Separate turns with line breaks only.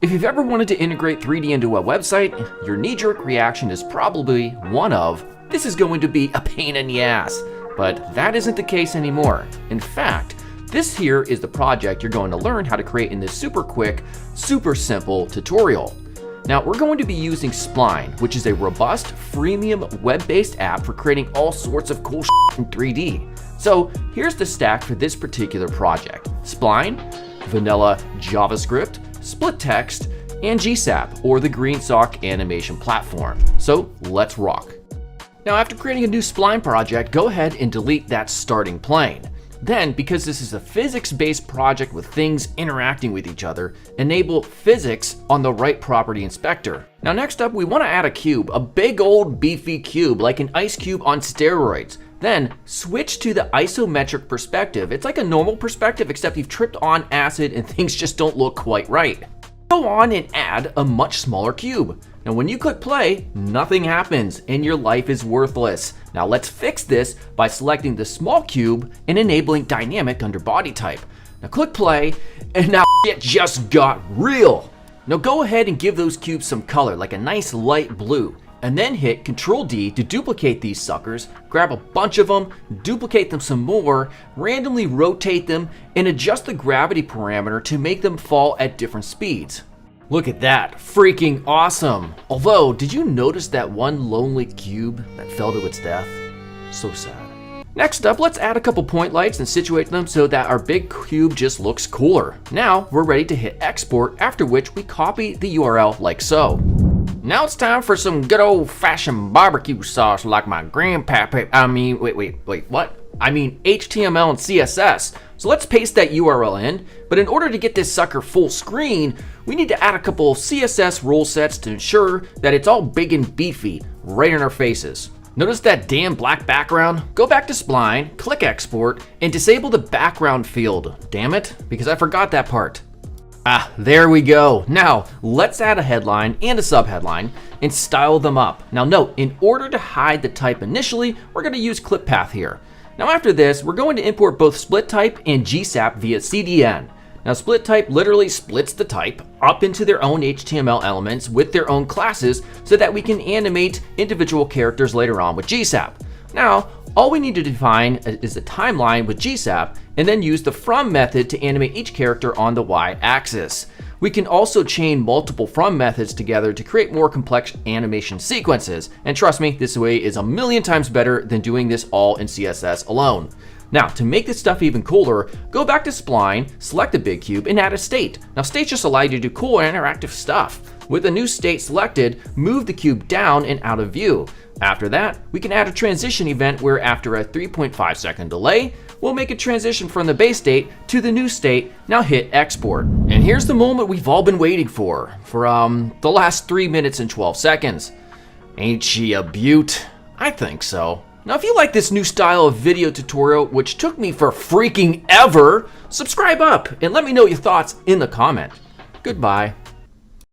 If you've ever wanted to integrate 3D into a website, your knee-jerk reaction is probably one of, this is going to be a pain in the ass. But that isn't the case anymore. In fact, this here is the project you're going to learn how to create in this super quick, super simple tutorial. Now, we're going to be using Spline, which is a robust, freemium, web-based app for creating all sorts of cool shit in 3D. So here's the stack for this particular project. Spline, vanilla JavaScript, split text, and GSAP, or the Green Sock animation platform. So let's rock. Now, after creating a new Spline project, go ahead and delete that starting plane. Then, because this is a physics-based project with things interacting with each other, enable physics on the right property inspector. Now, next up, we want to add a cube, a big old beefy cube, like an ice cube on steroids. Then, switch to the isometric perspective. It's like a normal perspective, except you've tripped on acid and things just don't look quite right. Go on and add a much smaller cube. Now, when you click play, nothing happens and your life is worthless. Now, let's fix this by selecting the small cube and enabling dynamic under body type. Now, click play, and now it just got real. Now, go ahead and give those cubes some color, like a nice light blue, and then hit Ctrl D to duplicate these suckers, grab a bunch of them, duplicate them some more, randomly rotate them, and adjust the gravity parameter to make them fall at different speeds. Look at that, freaking awesome. Although, did you notice that one lonely cube that fell to its death? So sad. Next up, let's add a couple point lights and situate them so that our big cube just looks cooler. Now, we're ready to hit export, after which we copy the URL like so. Now it's time for some good old-fashioned barbecue sauce like my grandpa. What? I mean HTML and CSS. So let's paste that URL in, but in order to get this sucker full screen, we need to add a couple of CSS rule sets to ensure that it's all big and beefy right in our faces. Notice that damn black background? Go back to Spline, click export, and disable the background field. Damn it, because I forgot that part. There we go. Now, let's add a headline and a subheadline and style them up. Now note, in order to hide the type initially, we're going to use clip path here. Now after this, we're going to import both split type and GSAP via CDN. Now split type literally splits the type up into their own HTML elements with their own classes so that we can animate individual characters later on with GSAP. Now, all we need to define is a timeline with GSAP and then use the from method to animate each character on the y-axis. We can also chain multiple from methods together to create more complex animation sequences. And trust me, this way is a million times better than doing this all in CSS alone. Now, to make this stuff even cooler, go back to Spline, select the big cube, and add a state. Now, states just allow you to do cool interactive stuff. With a new state selected, move the cube down and out of view. After that, we can add a transition event where after a 3.5 second delay, we'll make a transition from the base state to the new state. Now hit export. And here's the moment we've all been waiting for the last 3 minutes and 12 seconds. Ain't she a beaut? I think so. Now, if you like this new style of video tutorial, which took me for freaking ever, subscribe up and let me know your thoughts in the comment. Goodbye.